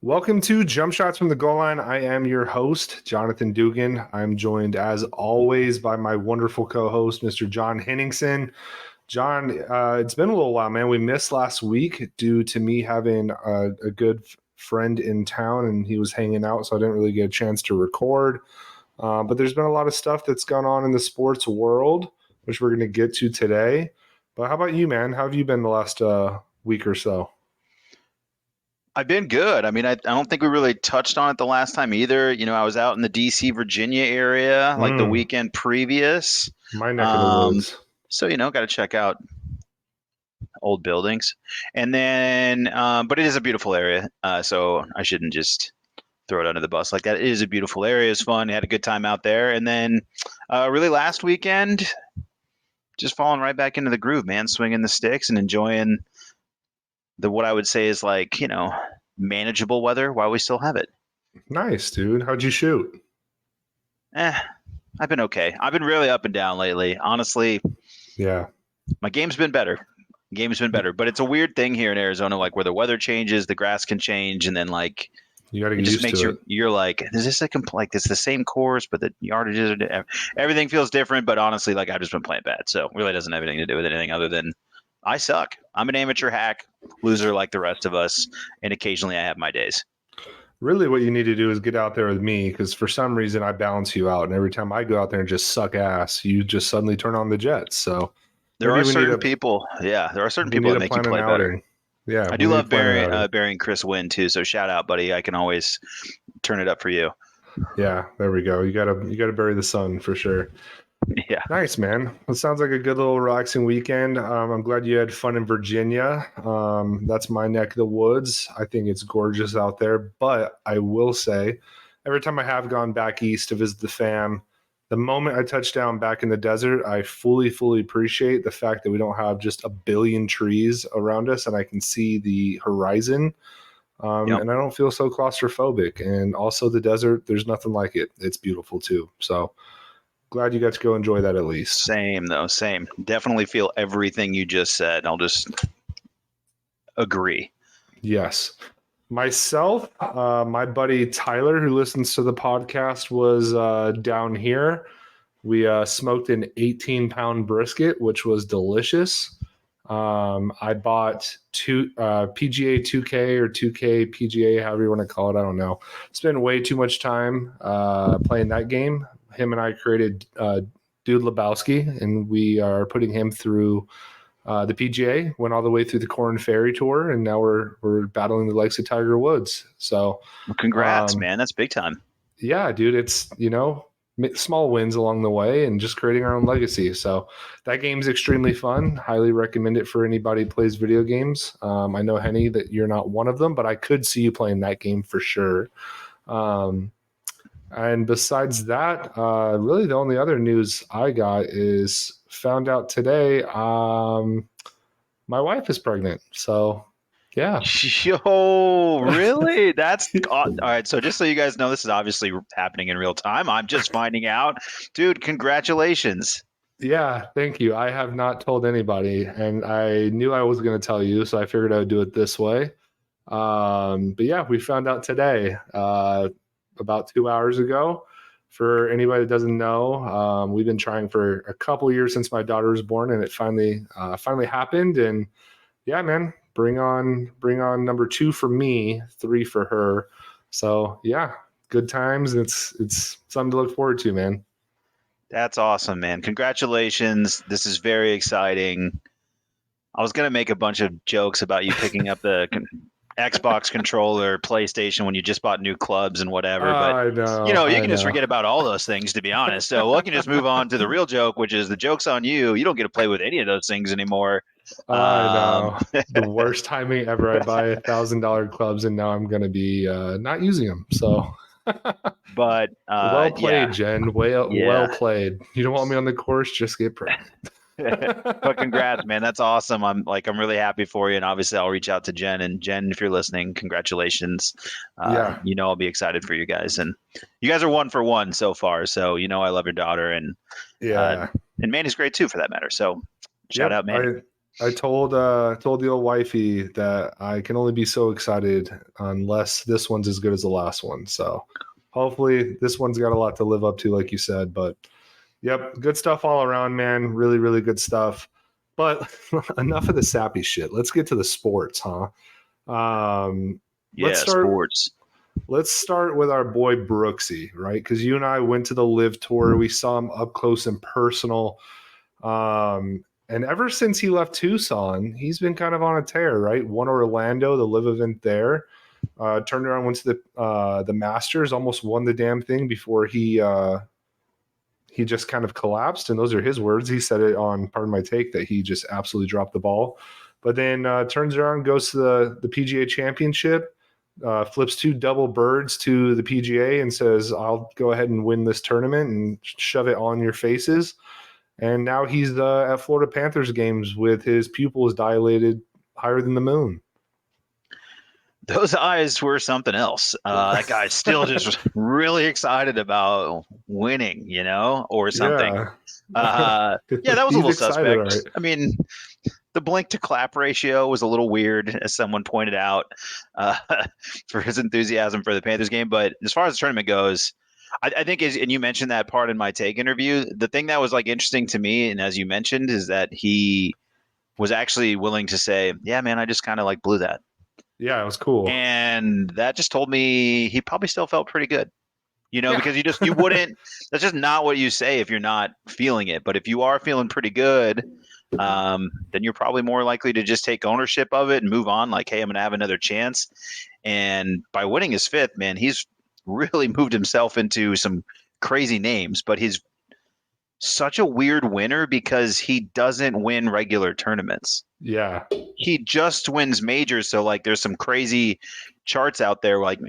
Welcome to Jump Shots from the Goal Line. I am your host, Jonathan Dugan. I'm joined, as always, by my wonderful co-host, Mr. John Henningsen. John, it's been a little while, man. We missed last week due to me having a good friend in town, and he was hanging out, so I didn't really get a chance to record. But there's been a lot of stuff that's gone on in the sports world, which we're going to get to today. But how about you, man? How have you been the last week or so? I've been good. I mean, I don't think we really touched on it the last time either. I was out in the DC, Virginia area like the weekend previous. My neck of the woods. So, got to check out old buildings. And then, but it is a beautiful area. So I shouldn't just throw it under the bus like that. It is a beautiful area. It's fun. I had a good time out there. And then really last weekend, just falling right back into the groove, man, swinging the sticks and enjoying what I would say is manageable weather while we still have it. Nice, dude. How'd you shoot? I've been okay. I've been really up and down lately. Honestly, yeah. My game's been better. But it's a weird thing here in Arizona, like where the weather changes, the grass can change, and then you got to get used to it. You're like, is this it's the same course, but the yardages are everything feels different. But honestly, I've just been playing bad, so it really doesn't have anything to do with anything other than I suck. I'm an amateur hack, loser like the rest of us, and occasionally I have my days. Really, what you need to do is get out there with me, because for some reason I balance you out, and every time I go out there and just suck ass, you just suddenly turn on the jets. So there are certain people that make you play better. Yeah, I do love Barry and Chris Wynn too. So shout out, buddy. I can always turn it up for you. Yeah, there we go. You gotta bury the sun for sure. Yeah. Nice, man. It sounds like a good little relaxing weekend. I'm glad you had fun in Virginia. That's my neck of the woods. I think it's gorgeous out there. But I will say, every time I have gone back east to visit the fam, the moment I touch down back in the desert, I fully appreciate the fact that we don't have just a billion trees around us and I can see the horizon. And I don't feel so claustrophobic. And also the desert, there's nothing like it. It's beautiful too. So glad you got to go enjoy that at least. Same. Definitely feel everything you just said. I'll just agree. Yes. Myself, my buddy Tyler, who listens to the podcast, was down here. We smoked an 18-pound brisket, which was delicious. I bought two PGA 2K or 2K PGA, however you want to call it. I don't know. Spent way too much time playing that game. Him and I created Dude Lebowski, and we are putting him through the PGA. Went all the way through the Corn Ferry Tour, and now we're battling the likes of Tiger Woods. So, congrats, man! That's big time. Yeah, dude. It's small wins along the way, and just creating our own legacy. So that game's extremely fun. Highly recommend it for anybody who plays video games. I know, Henny, that you're not one of them, but I could see you playing that game for sure. And besides that, really the only other news I got is found out today my wife is pregnant. So, yeah. Yo, really? That's all right. So just so you guys know, this is obviously happening in real time. I'm just finding out. Dude, congratulations. Yeah, thank you. I have not told anybody, and I knew I was going to tell you, so I figured I would do it this way. But yeah, we found out today. About 2 hours ago. For anybody that doesn't know, we've been trying for a couple years since my daughter was born, and it finally happened. And yeah, man, bring on number 2 for me, 3 for her. So yeah, good times. It's something to look forward to, man. That's awesome, man. Congratulations. This is very exciting. I was gonna make a bunch of jokes about you picking up the Xbox controller, PlayStation when you just bought new clubs and whatever, but I know, you can just forget about all those things, to be honest. So we can just move on to the real joke, which is the joke's on you. You don't get to play with any of those things anymore. I know. The worst timing ever. I buy $1,000 clubs and now I'm going to be not using them. So, but well played, Jen. Well played. You don't want me on the course, just get pregnant. But congrats, man. That's awesome. I'm really happy for you. And obviously I'll reach out to Jen, and Jen, if you're listening, congratulations. I'll be excited for you guys, and you guys are 1 for 1 so far. So, I love your daughter, and Manny's great too, for that matter. So shout out, Manny. I told the old wifey that I can only be so excited unless this one's as good as the last one. So hopefully this one's got a lot to live up to, like you said. But yep, good stuff all around, man. Really, really good stuff. But enough of the sappy shit. Let's get to the sports, huh? Um, let's Yeah, start. sports. Let's start with our boy Brooksy, right? Because you and I went to the Live Tour. We saw him up close and personal. And ever since he left Tucson, he's been kind of on a tear, right? Won Orlando, the Live event there. Turned around, went to the Masters, almost won the damn thing before he just kind of collapsed. And those are his words. He said it on Pardon My Take that he just absolutely dropped the ball. But then turns around, goes to the PGA Championship, flips 2 double birds to the PGA and says, I'll go ahead and win this tournament and shove it on your faces. And now he's at Florida Panthers games with his pupils dilated higher than the moon. Those eyes were something else. That guy's still just really excited about winning, or something. Yeah. Yeah, that was a He's little excited, suspect. all right. I mean, the blink to clap ratio was a little weird, as someone pointed out, uh, for his enthusiasm for the Panthers game. But as far as the tournament goes, I think, and you mentioned that part in my take interview, the thing that was like interesting to me, and as you mentioned, is that he was actually willing to say, "Yeah, man, I just kind of like blew that." Yeah, it was cool. And that just told me he probably still felt pretty good, Yeah. because you wouldn't, that's just not what you say if you're not feeling it. But if you are feeling pretty good, then you're probably more likely to just take ownership of it and move on. Like, hey, I'm going to have another chance. And by winning his 5th, man, he's really moved himself into some crazy names, but he's such a weird winner because he doesn't win regular tournaments. Yeah. He just wins majors. So like there's some crazy charts out there. Like,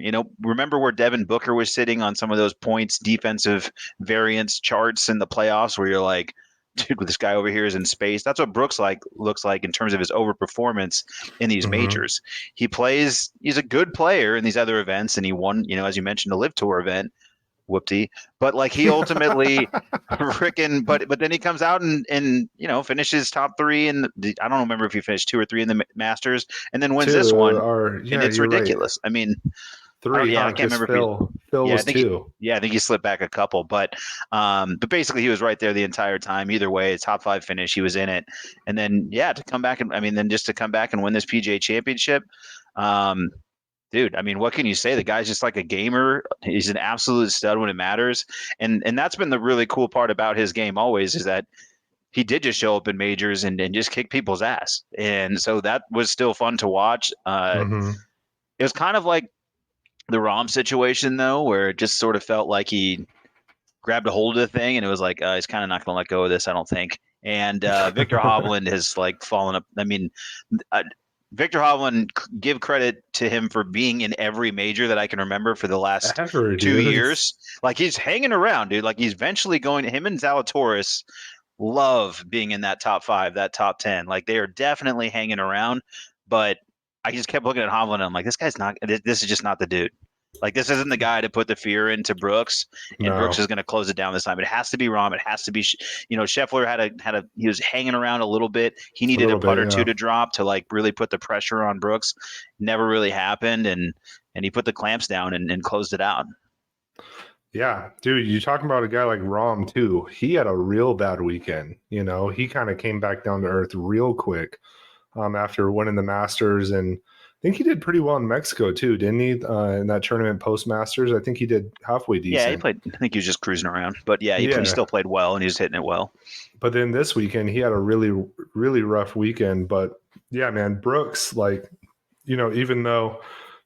remember where Devin Booker was sitting on some of those points, defensive variance charts in the playoffs where you're like, dude, this guy over here is in space. That's what Brooks looks like in terms of his overperformance in these majors. He's a good player in these other events, and he won, as you mentioned, the Live Tour event. Whoopty. But like he ultimately freaking, but then he comes out and finishes top 3 I don't remember if he finished 2 or 3 in the Masters, and then wins 2 this one, or and yeah, it's you're right. ridiculous. I mean, 3, I huh? can't Because remember if Phil yeah, was 2. I think he slipped back a couple, but basically he was right there the entire time. Either way, top 5 finish, he was in it, and then to come back then just to come back and win this PGA Championship. Dude, I mean, what can you say? The guy's just like a gamer. He's an absolute stud when it matters. And that's been the really cool part about his game always, is that he did just show up in majors and just kick people's ass. And so that was still fun to watch. Mm-hmm. It was kind of like the Rom situation, though, where it just sort of felt like he grabbed a hold of the thing and it was like, he's kind of not going to let go of this, I don't think. And Victor Hovland has like fallen up. I mean, Victor Hovland, give credit to him for being in every major that I can remember for the last Ever, 2 dude. years. Like he's hanging around, dude. Like he's eventually going. Him and Zalatoris love being in that top 5, that top 10. Like they are definitely hanging around. But I just kept looking at Hovland and I'm like, this guy's not. This is just not the dude. Like this isn't the guy to put the fear into Brooks, and Brooks No. is going to close it down this time. It has to be Rom. It has to be, Scheffler had he was hanging around a little bit. He A needed a little putt bit, or two yeah. to drop to like really put the pressure on Brooks. Never really happened, and he put the clamps down and closed it out. Yeah, dude, you talking about a guy like Rom too. He had a real bad weekend. He kind of came back down to earth real quick after winning the Masters, and I think he did pretty well in Mexico too, didn't he? In that tournament post Masters, I think he did halfway Yeah, he decent. played. I think he was just cruising around, but yeah, he Yeah, still played well and he was hitting it well. but then this weekend he had a really, really rough weekend. But yeah, man, Brooks, like, even though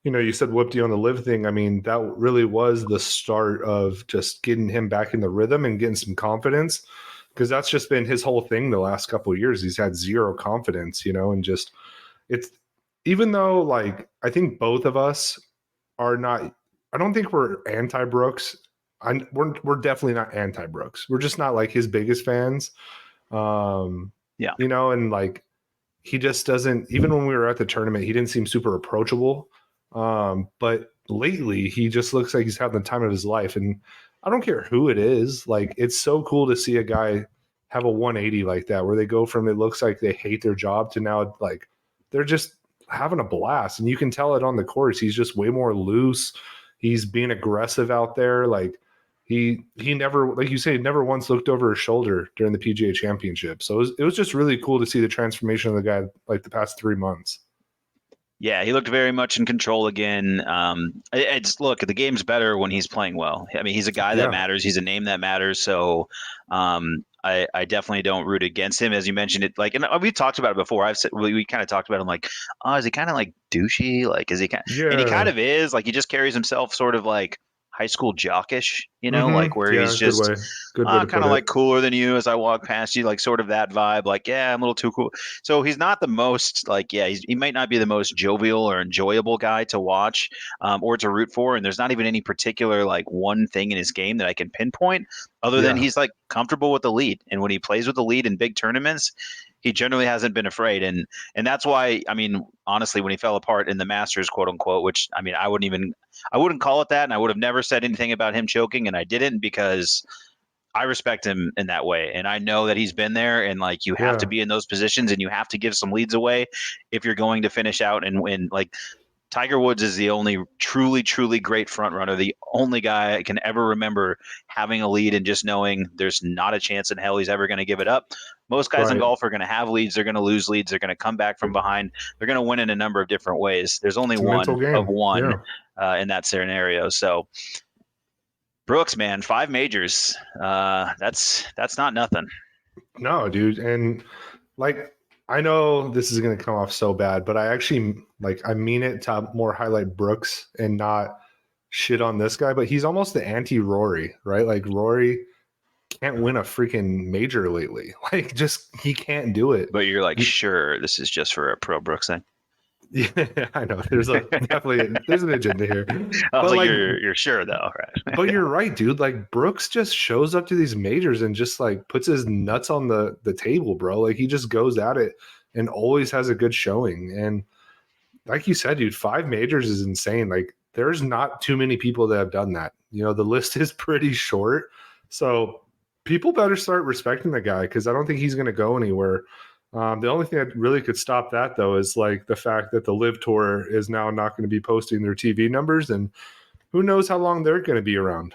you said whoopty on the live thing. I mean, that really was the start of just getting him back in the rhythm and getting some confidence, because that's just been his whole thing the last couple of years. He's had zero confidence, and just it's even though like I think both of us are not. I don't think we're anti Brooks. We're definitely not anti Brooks. We're just not like his biggest fans. Yeah. And like he just doesn't. Even when we were at the tournament, he didn't seem super approachable. But lately, he just looks like he's having the time of his life. And I don't care who it is. Like, it's so cool to see a guy have a 180 like that, where they go from it looks like they hate their job to now like they're just having a blast. And you can tell it on the course. He's just way more loose. He's being aggressive out there. Like he never, like you say, never once looked over his shoulder during the PGA Championship. So it was just really cool to see the transformation of the guy like the past 3 months. Yeah, he looked very much in control again. It's look, the game's better when he's playing well. I mean, he's a guy that Yeah. matters. He's a name that matters. So, I definitely don't root against him, as you mentioned it. Like, and we've talked about it before. I've said we kind of talked about him. Like, oh, is he kind of like douchey? Like, is he kind? And he kind Yeah. of is. Like, he just carries himself sort of like high school jockish, like where he's Yeah. just Good way to kind put of it. like cooler than you as I walk past you, like sort of that vibe. Like, yeah, I'm a little too cool. So he's not the most like, yeah, he might not be the most jovial or enjoyable guy to watch or to root for. And there's not even any particular like one thing in his game that I can pinpoint other than Yeah. he's like comfortable with the lead. And when he plays with the lead in big tournaments, he generally hasn't been afraid. And that's why, I mean, honestly, when he fell apart in the Masters, quote unquote, which I mean, I wouldn't call it that. And I would have never said anything about him choking. And I didn't because I respect him in that way. And I know that he's been there and like you have to Yeah. be in those positions and you have to give some leads away if you're going to finish out and win. Like Tiger Woods is the only truly, truly great front runner, the only guy I can ever remember having a lead and just knowing there's not a chance in hell he's ever going to give it up. Most guys in Right. golf are going to have leads. They're going to lose leads. They're going to come back from behind. They're going to win in a number of different ways. There's only It's a mental one of game. one Yeah. in that scenario. So Brooks, man, 5 majors. That's not nothing. No, dude. And like, I know this is going to come off so bad, but I actually like, I mean it to more highlight Brooks and not shit on this guy, but he's almost the anti Rory, right? Like, Rory can't win a freaking major lately. Like, just he can't do it. But you're like, sure, this is just for a pro Brooks thing. Yeah, I know. There's an agenda here, I was but like, like, you're sure though, right? but you're right, dude. Like, Brooks just shows up to these majors and just like puts his nuts on the table, bro. Like, he just goes at it and always has a good showing. And like you said, dude, 5 majors is insane. Like, there's not too many people that have done that. The list is pretty short. So people better start respecting the guy because I don't think he's going to go anywhere. The only thing that really could stop that, though, is like the fact that the Live Tour is now not going to be posting their TV numbers, and who knows how long they're going to be around.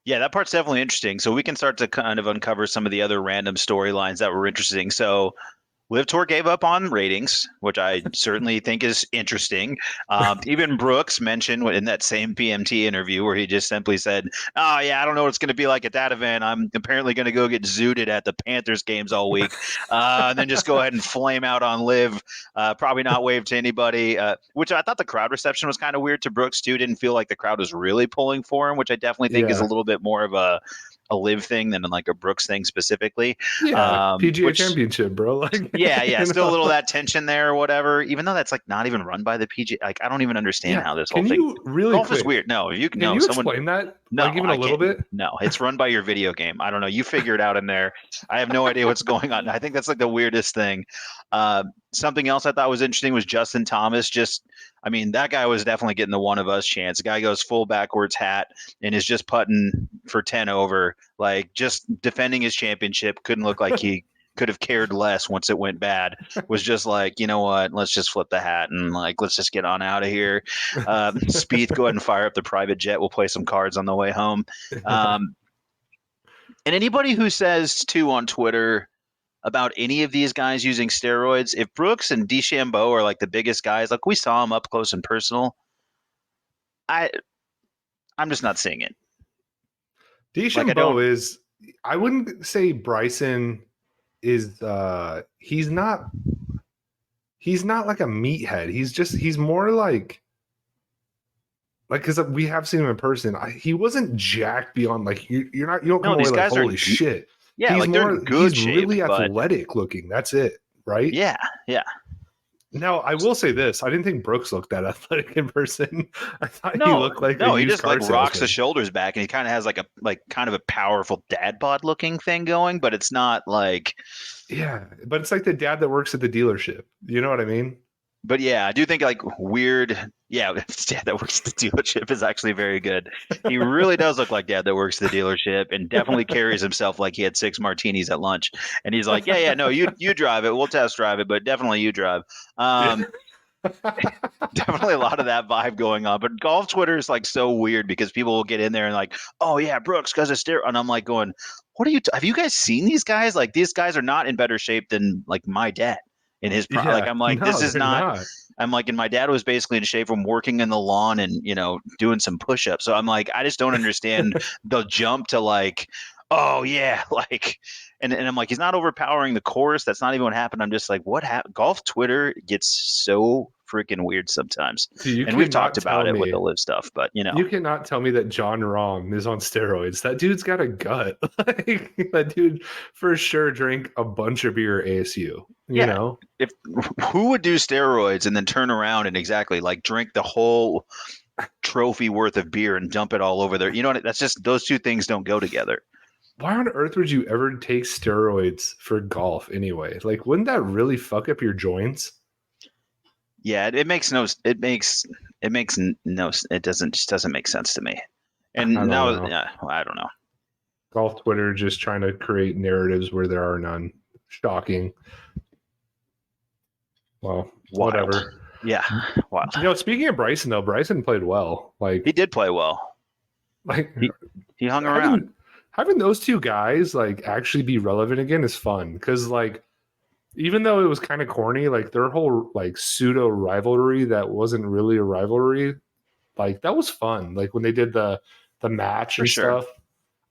Yeah, that part's definitely interesting. So we can start to kind of uncover some of the other random storylines that were interesting. So Live Tour gave up on ratings, which I certainly think is interesting. Even Brooks mentioned in that same PMT interview where he just simply said, "Oh yeah, I don't know what it's going to be like at that event. I'm apparently going to go get zooted at the Panthers games all week, and then just go ahead and flame out on Live. Probably not wave to anybody." Which I thought the crowd reception was kind of weird to Brooks too. Didn't feel like the crowd was really pulling for him, which I definitely think is a Yeah. little bit more of a Live thing than like a Brooks thing specifically. Yeah. PGA Which Championship, bro. Like, yeah. Still a little of that tension there or whatever, even though that's like not even run by the PG. Like, I don't even understand Yeah. how this whole Can thing. you really Golf is quick? weird. No, you can, Can no, you someone, explain that? no, Like, even a I little can't. bit? No, it's run by your video game. I don't know. You figure it out in there. I have no idea what's going on. I think that's like the weirdest thing. Something else I thought was interesting was Justin Thomas. I mean, that guy was definitely getting the one of us chance. The guy goes full backwards hat and is just putting for 10 over, like just defending his championship. Couldn't look like he could have cared less once it went bad. Was just like, you know what? Let's just flip the hat and like, let's just get on out of here. Spieth, go ahead and fire up the private jet. We'll play some cards on the way home. Um, and anybody who says too on Twitter about any of these guys using steroids, if Brooks and DeChambeau are like the biggest guys, like we saw them up close and personal, I I'm just not seeing it. Like I DeChambeau don't. is, I wouldn't say Bryson is, he's not like a meathead. He's more like, because we have seen him in person. He wasn't jacked beyond like you don't come No, away these like guys are holy shit. yeah, like they're in good He's shape, really but athletic looking. That's it, right? yeah, yeah. Now I will say this: I didn't think Brooks looked that athletic in person. I thought he No, looked like a no, he used just car like rocks the salesman. shoulders back and he kind of has like kind of a powerful dad bod looking thing going, but it's not like Yeah, but it's like the dad that works at the dealership. You know what I mean? but yeah, I do think like weird Yeah, Dad that works at the dealership is actually very good. He really does look like Dad that works at the dealership, and definitely carries himself like he had 6 martinis at lunch. And he's like, "Yeah, yeah, no, you drive it. We'll test drive it, but definitely you drive." Yeah. Um, Definitely a lot of that vibe going on. But golf Twitter is like so weird because people will get in there and like, "Oh yeah, Brooks because of steroid," and I'm like going, "What are you? Have you guys seen these guys? Like these guys are not in better shape than like my dad in his prime. Like Yeah. I'm like, this No, is they're not." not. I'm like, and my dad was basically in shape from working in the lawn and doing some push-ups. So I'm like, I just don't understand the jump to like, oh yeah, like, and I'm like, he's not overpowering the course. That's not even what happened. I'm just like, what happened? Golf Twitter gets so freaking weird sometimes, Dude, you and we've talked cannot about tell it with the me. live stuff. But You cannot tell me that John Rahm is on steroids. That dude's got a gut. Like that dude for sure drank a bunch of beer at ASU. You yeah, know? if who would do steroids and then turn around and exactly like drink the whole trophy worth of beer and dump it all over there? You know what? That's just those two things don't go together. Why on earth would you ever take steroids for golf anyway? Like, wouldn't that really fuck up your joints? Yeah, it makes no. It doesn't just doesn't make sense to me. I And don't now, know. yeah, I don't know. Golf Twitter just trying to create narratives where there are none. Shocking. Well, Wild. whatever. Yeah, wild. Speaking of Bryson though, Bryson played well. He did play well. Like He hung around. having those two guys like actually be relevant again is fun because like even though it was kind of corny, like their whole like pseudo rivalry that wasn't really a rivalry, like that was fun. Like when they did the match For and sure. stuff,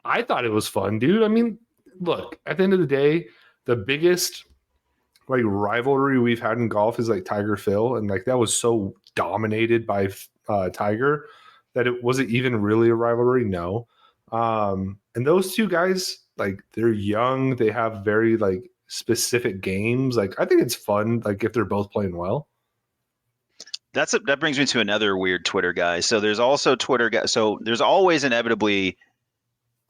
I thought it was fun, dude. I mean, look, at the end of the day, the biggest like rivalry we've had in golf is like Tiger Phil, and like that was so dominated by Tiger that it wasn't even really a rivalry. No, and those two guys, like they're young, they have very like specific games. Like I think it's fun, like if they're both playing well. That brings me to another weird Twitter guy. So there's also Twitter guy. So there's always inevitably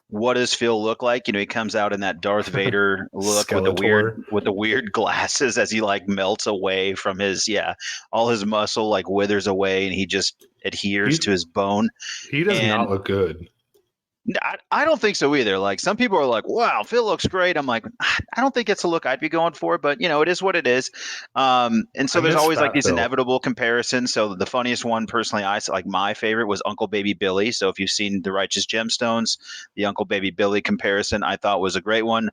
what does Phil look like? He comes out in that Darth Vader look with Skeletor. the weird glasses as he like melts away from his all his muscle like withers away and he just adheres He to his bone. he does And not look good. I don't think so either. Like some people are like, "Wow, Phil looks great." I'm like, I don't think it's a look I'd be going for, but it is what it is. And I so there's miss always like Fat these Phil. inevitable comparisons. So the funniest one, personally, like my favorite was Uncle Baby Billy. So if you've seen The Righteous Gemstones, the Uncle Baby Billy comparison I thought was a great one.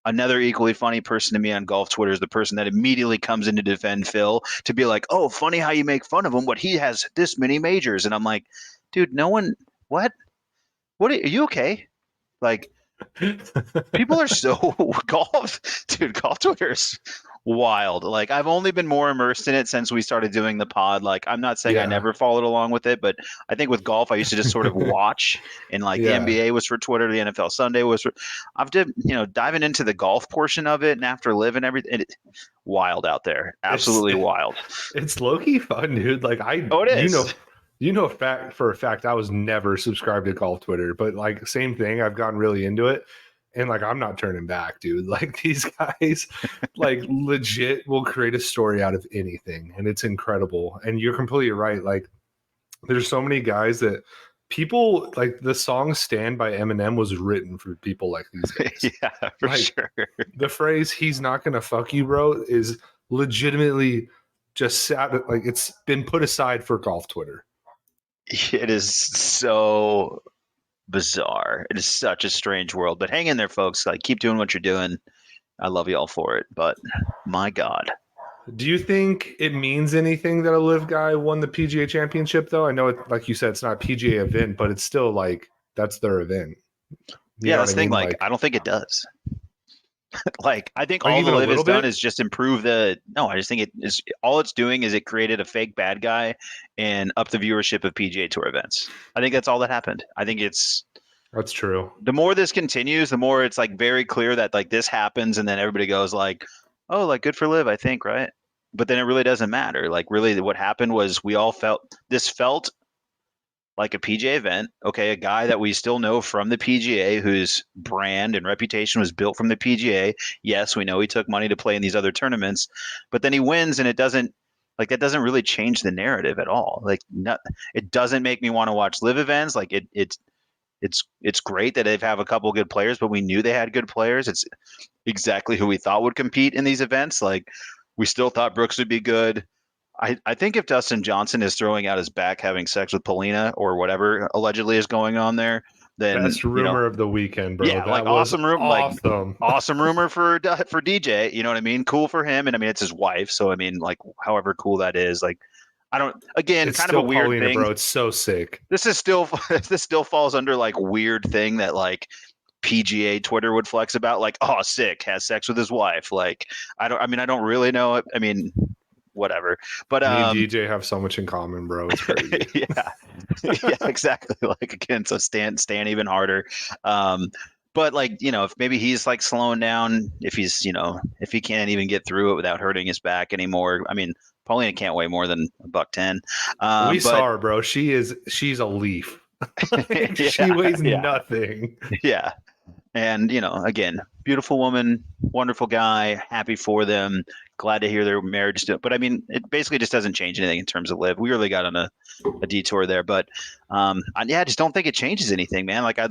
Another equally funny person to me on golf Twitter is the person that immediately comes in to defend Phil to be like, "Oh, funny how you make fun of him, but he has this many majors." And I'm like, dude, no one, what? Are you okay? Like people are so golf, dude. Golf Twitter's wild. Like I've only been more immersed in it since we started doing the pod. Like I'm not saying I Yeah. never followed along with it, but I think with golf I used to just sort of watch. And like the Yeah. NBA was for Twitter, the NFL Sunday was for. I've did diving into the golf portion of it and after live and everything. Wild out there, It's absolutely wild. it's low key fun, dude. Like Oh, it is. fact for a fact I was never subscribed to golf Twitter, but like same thing, I've gotten really into it. And like I'm not turning back, dude. Like these guys like legit will create a story out of anything. And it's incredible. And you're completely right. Like there's so many guys that people like the song Stand by Eminem was written for people like these guys. Yeah, for Like sure. the phrase "he's not gonna fuck you, bro" is legitimately just sat like it's been put aside for golf Twitter. It is so bizarre. It is such a strange world. But hang in there, folks. Like keep doing what you're doing. I love you all for it. But my God. Do you think it means anything that a live guy won the PGA Championship? Though I know it, like you said, it's not a PGA event, but it's still like that's their event. You Yeah, know what that's I the thing. mean? Like, Like, I don't think it does. Like, I think like all the even a live has little done bit. is just improve the. No, I just think it is all it's doing is it created a fake bad guy and up the viewership of PGA Tour events. I think that's all that happened. I think it's That's true. the more this continues, the more it's like very clear that like this happens, and then everybody goes like, "Oh, like good for live," I think, right? But then it really doesn't matter. Like, really, what happened was we all felt like a PGA event. Okay, a guy that we still know from the PGA whose brand and reputation was built from the PGA. Yes, we know he took money to play in these other tournaments, but then he wins and it doesn't Like that doesn't really change the narrative at all. Like it doesn't make me want to watch live events. Like it's great that they have a couple good players, but we knew they had good players. It's exactly who we thought would compete in these events. Like we still thought Brooks would be good. I think if Dustin Johnson is throwing out his back having sex with Paulina or whatever allegedly is going on there, then Best rumor of the weekend, bro. yeah, like That was awesome. awesome rumor for DJ. You know what I mean? Cool for him, and I mean it's his wife, so I mean like however cool that is, like I don't. Again, It's kind of a still weird Paulina, thing. bro. It's so sick. This is still this still falls under like weird thing that like PGA Twitter would flex about, like oh sick has sex with his wife. Like I don't. I mean I don't really know. I mean whatever. But Me and DJ have so much in common, bro. It's crazy. yeah, yeah, exactly. Like again, so stand even harder. But like if maybe he's like slowing down, if he's if he can't even get through it without hurting his back anymore. I mean, Paulina can't weigh more than $110. We But saw her, bro. She's a leaf. yeah, She weighs yeah, nothing. yeah. And again, beautiful woman, wonderful guy, happy for them. Glad to hear their marriage. But I mean, it basically just doesn't change anything in terms of live. We really got on a detour there, but I just don't think it changes anything, man. Like I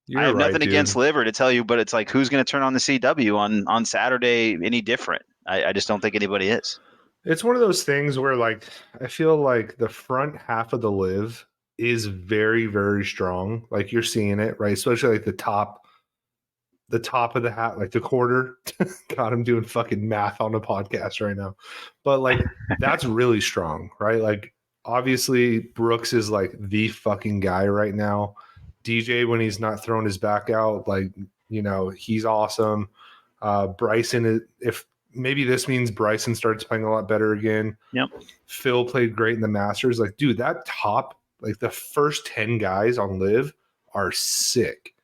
You're have right, nothing dude. against live or to tell you, but it's like who's going to turn on the CW on Saturday any different? I just don't think anybody is. It's one of those things where, like, I feel like the front half of the live is very, very strong. Like you're seeing it, right? Especially like the top of the hat, like the quarter. God, I'm doing fucking math on a podcast right now. But like that's really strong, right? Like obviously Brooks is like the fucking guy right now. DJ when he's not throwing his back out, like, he's awesome. Bryson, if maybe this means Bryson starts playing a lot better again. Yep. Phil played great in the Masters. Like, dude, that top, like the first 10 guys on live are sick.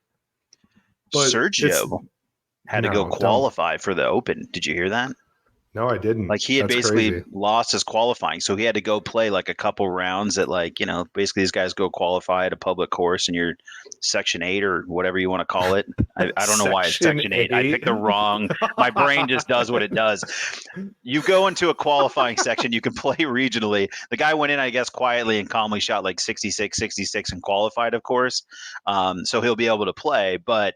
But Sergio had to go qualify for the Open. Did you hear that? No, I didn't. Like he had That's basically crazy. lost his qualifying, so he had to go play like a couple rounds at like basically these guys go qualify at a public course in your Section 8 or whatever you want to call it. I don't know why it's Section 8. I picked the wrong. My brain just does what it does. You go into a qualifying section, you can play regionally. The guy went in, I guess, quietly and calmly shot like 66 and qualified, of course. So he'll be able to play, but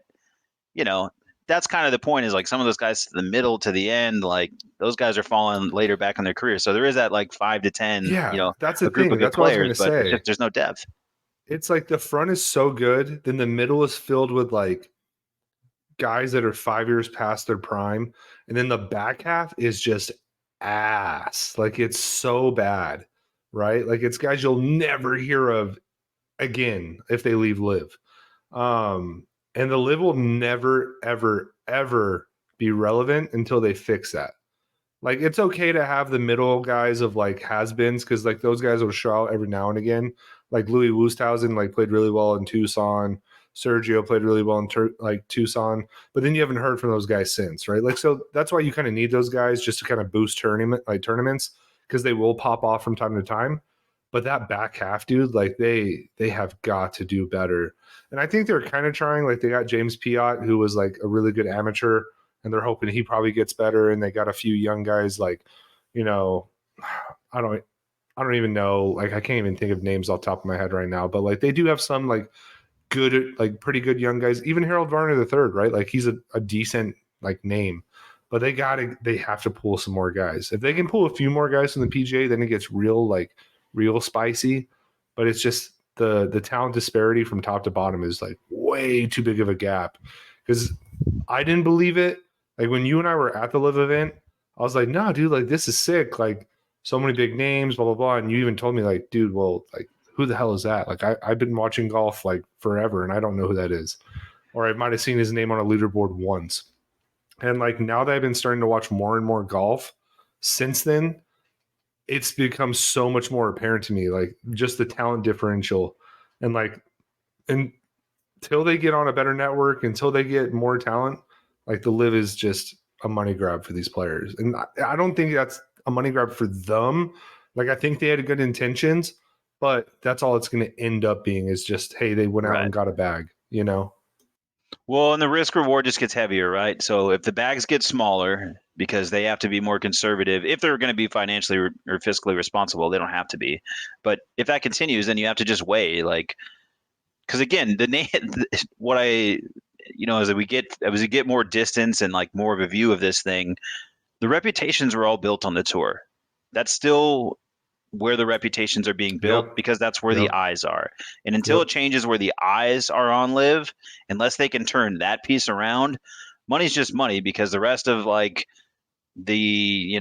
that's kind of the point is like some of those guys to the middle to the end, like those guys are falling later back in their career. So there is that like 5 to 10, that's the group thing. of good That's what I players, was but going to say. there's no depth. It's like the front is so good, then the middle is filled with like guys that are 5 years past their prime, and then the back half is just ass. Like it's so bad, right? Like it's guys you'll never hear of again if they leave live. And the live will never, ever, ever be relevant until they fix that. Like it's okay to have the middle guys of like has-beens because like those guys will show out every now and again. Like Louis Wooshausen like played really well in Tucson. Sergio played really well in Tucson, but then you haven't heard from those guys since, right? Like so that's why you kind of need those guys just to kind of boost tournaments because they will pop off from time to time. But that back half, dude, like they have got to do better. And I think they're kind of trying. Like they got James Piot, who was like a really good amateur, and they're hoping he probably gets better. And they got a few young guys like, I don't even know. Like I can't even think of names off the top of my head right now. But like they do have some like good, like pretty good young guys. Even Harold Varner the third, right? Like he's a decent like name. But they have to pull some more guys. If they can pull a few more guys from the PGA, then it gets real spicy. But it's just the talent disparity from top to bottom is like way too big of a gap. Because I didn't believe it. Like when you and I were at the live event, I was like, no, dude, like this is sick. Like so many big names, blah, blah, blah. And you even told me like, dude, well, like who the hell is that? Like I've been watching golf like forever and I don't know who that is. Or I might have seen his name on a leaderboard once. And like now that I've been starting to watch more and more golf since then, it's become so much more apparent to me, like just the talent differential. And like until they get on a better network, until they get more talent, like the live is just a money grab for these players. And I don't think that's a money grab for them. Like I think they had good intentions, but that's all it's going to end up being is just, hey, they went out and got a bag, Well, and the risk reward just gets heavier, right? So if the bags get smaller because they have to be more conservative, if they're going to be financially or fiscally responsible, they don't have to be. But if that continues, then you have to just weigh, like, because again, the name, what I, as we get more distance and like more of a view of this thing, the reputations were all built on the tour. That's still where the reputations are being built Yep. because that's where the Yep. eyes are. And until it Yep. changes where the eyes are on live, unless they can turn that piece around, money's just money because the rest of like the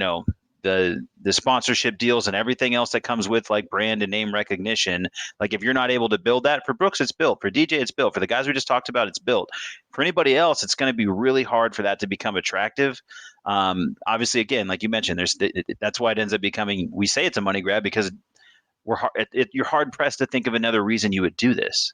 the sponsorship deals and everything else that comes with like brand and name recognition, like if you're not able to build that, for Brooks it's built, for DJ it's built, for the guys we just talked about it's built, for anybody else it's going to be really hard for that to become attractive. Obviously, again, like you mentioned, that's why it ends up becoming, we say it's a money grab because you're hard pressed to think of another reason you would do this.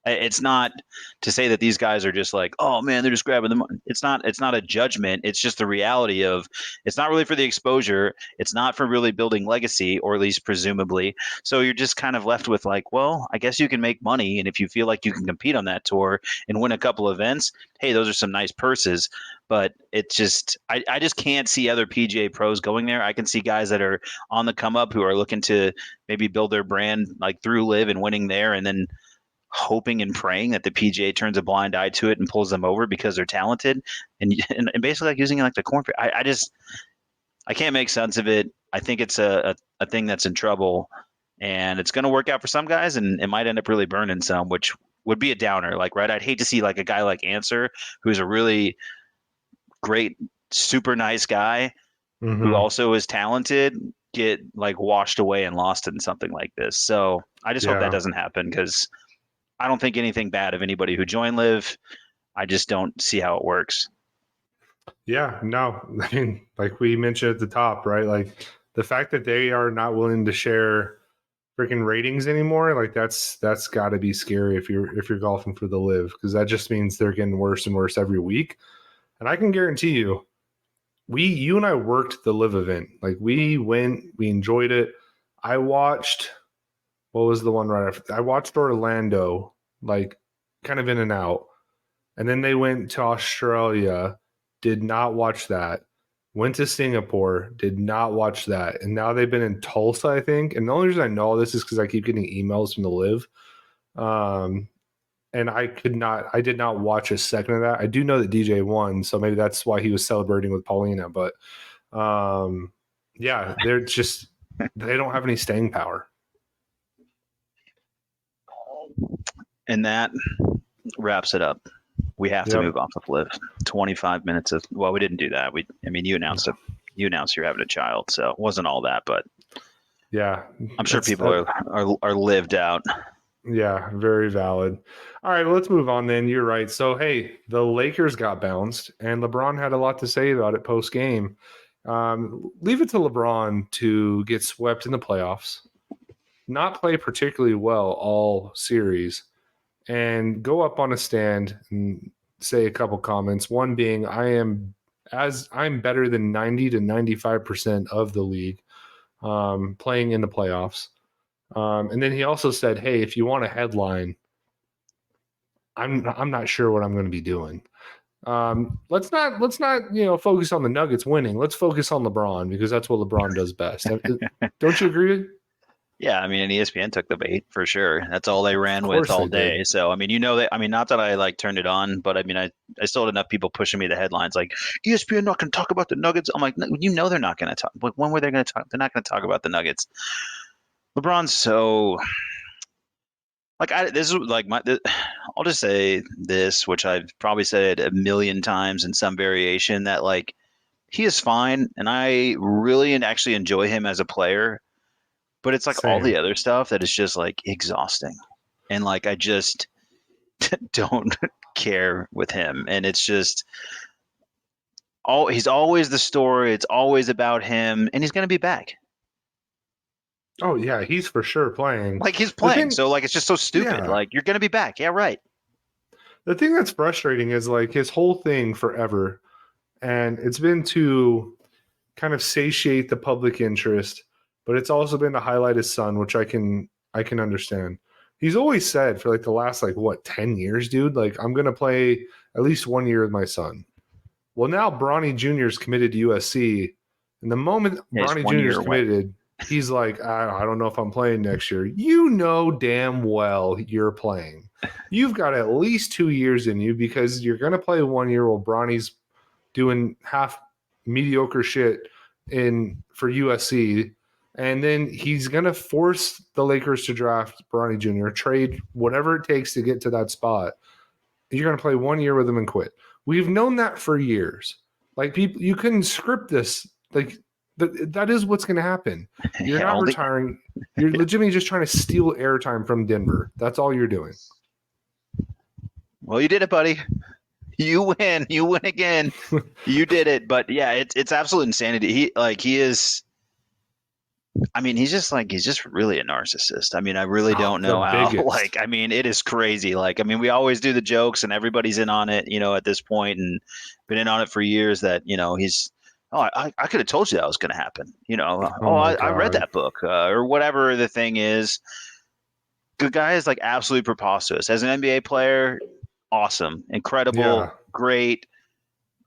It's not to say that these guys are just like, oh man, they're just grabbing the money. It's not. It's not a judgment. It's just the reality of. It's not really for the exposure. It's not for really building legacy, or at least presumably. So you're just kind of left with like, well, I guess you can make money, and if you feel like you can compete on that tour and win a couple events, hey, those are some nice purses. But it's just, I just can't see other PGA pros going there. I can see guys that are on the come up who are looking to maybe build their brand like through live and winning there, and then hoping and praying that the PGA turns a blind eye to it and pulls them over because they're talented, and basically like using it like the cornfield. I just I can't make sense of it. I think it's a thing that's in trouble, and it's going to work out for some guys, and it might end up really burning some, which would be a downer. Like, right, I'd hate to see like a guy like Answer, who's a really great, super nice guy who Hmm. also is talented, get like washed away and lost in something like this. So I just hope that Yeah. doesn't happen because I don't think anything bad of anybody who joined Live. I just don't see how it works. Yeah. No, I mean, like we mentioned at the top, right? Like the fact that they are not willing to share freaking ratings anymore, like that's got to be scary if you're golfing for the live, because that just means they're getting worse and worse every week. And I can guarantee you, you and I worked the live event. Like we went, we enjoyed it. I watched, what was the one right after? I watched Orlando, like kind of in and out. And then they went to Australia, did not watch that. Went to Singapore, did not watch that. And now they've been in Tulsa, I think. And the only reason I know all this is because I keep getting emails from the live. Um, and I did not watch a second of that. I do know that DJ won, so maybe that's why he was celebrating with Paulina. But um, yeah, they don't have any staying power. And that wraps it up. We have to Yep. move off of Live. 25 minutes of, well, we didn't do that. I mean, you announced you're having a child, so it wasn't all that, but Yeah. I'm sure people are lived out. Yeah, very valid. All right, well, let's move on then. You're right. So, hey, the Lakers got bounced, and LeBron had a lot to say about it post game. Leave it to LeBron to get swept in the playoffs, not play particularly well all series, and go up on a stand and say a couple comments. One being, I'm better than 90 to 95% of the league playing in the playoffs. And then he also said, "Hey, if you want a headline, I'm not sure what I'm going to be doing. Let's not focus on the Nuggets winning. Let's focus on LeBron because that's what LeBron does best. Don't you agree? Yeah, I mean, and ESPN took the bait for sure. That's all they Of ran with course all they day. did. So, I mean, that, I mean, not that I like turned it on, but I mean, I still had enough people pushing me the headlines like ESPN not going to talk about the Nuggets. I'm like, no, they're not going to talk. But when were they going to talk? They're not going to talk about the Nuggets. LeBron's so like this is like I'll just say this, which I've probably said a million times in some variation, that like he is fine, and I really and actually enjoy him as a player. But it's like all the Same. other stuff that is just like exhausting, and like I just don't care with him, and it's just he's always the story. It's always about him, and he's gonna be back. Oh yeah, he's for sure playing. Like he's The playing, thing, so like it's just so stupid. yeah, Like you're gonna be back, yeah, right. the thing that's frustrating is like his whole thing forever, and it's been to kind of satiate the public interest, but it's also been to highlight his son, which I can understand. He's always said for like the last like what 10 years, dude, like I'm gonna play at least 1 year with my son. Well, now Bronny Jr. is committed to USC. And the moment It's Bronny 1 Jr. year is away. committed, he's like, I don't know if I'm playing next year. You know damn well you're playing. You've got at least 2 years in you because you're going to play 1 year while Bronny's doing half mediocre shit for USC. And then he's going to force the Lakers to draft Bronny Jr., trade whatever it takes to get to that spot. You're going to play 1 year with him and quit. We've known that for years. Like, people, you couldn't script this. Like, that is what's going to happen. You're not retiring. You're legitimately just trying to steal airtime from Denver. That's all you're doing. Well, you did it, buddy. You win. You win again. You did it. But yeah, it's absolute insanity. He is. I mean, he's just really a narcissist. I mean, I really don't know how. Biggest. Like, I mean, it is crazy. Like, I mean, we always do the jokes, and everybody's in on it, at this point, and been in on it for years. That he's. Oh, I could have told you that was going to happen. I read that book or whatever the thing is. The guy is like absolutely preposterous as an NBA player. Awesome, incredible, great.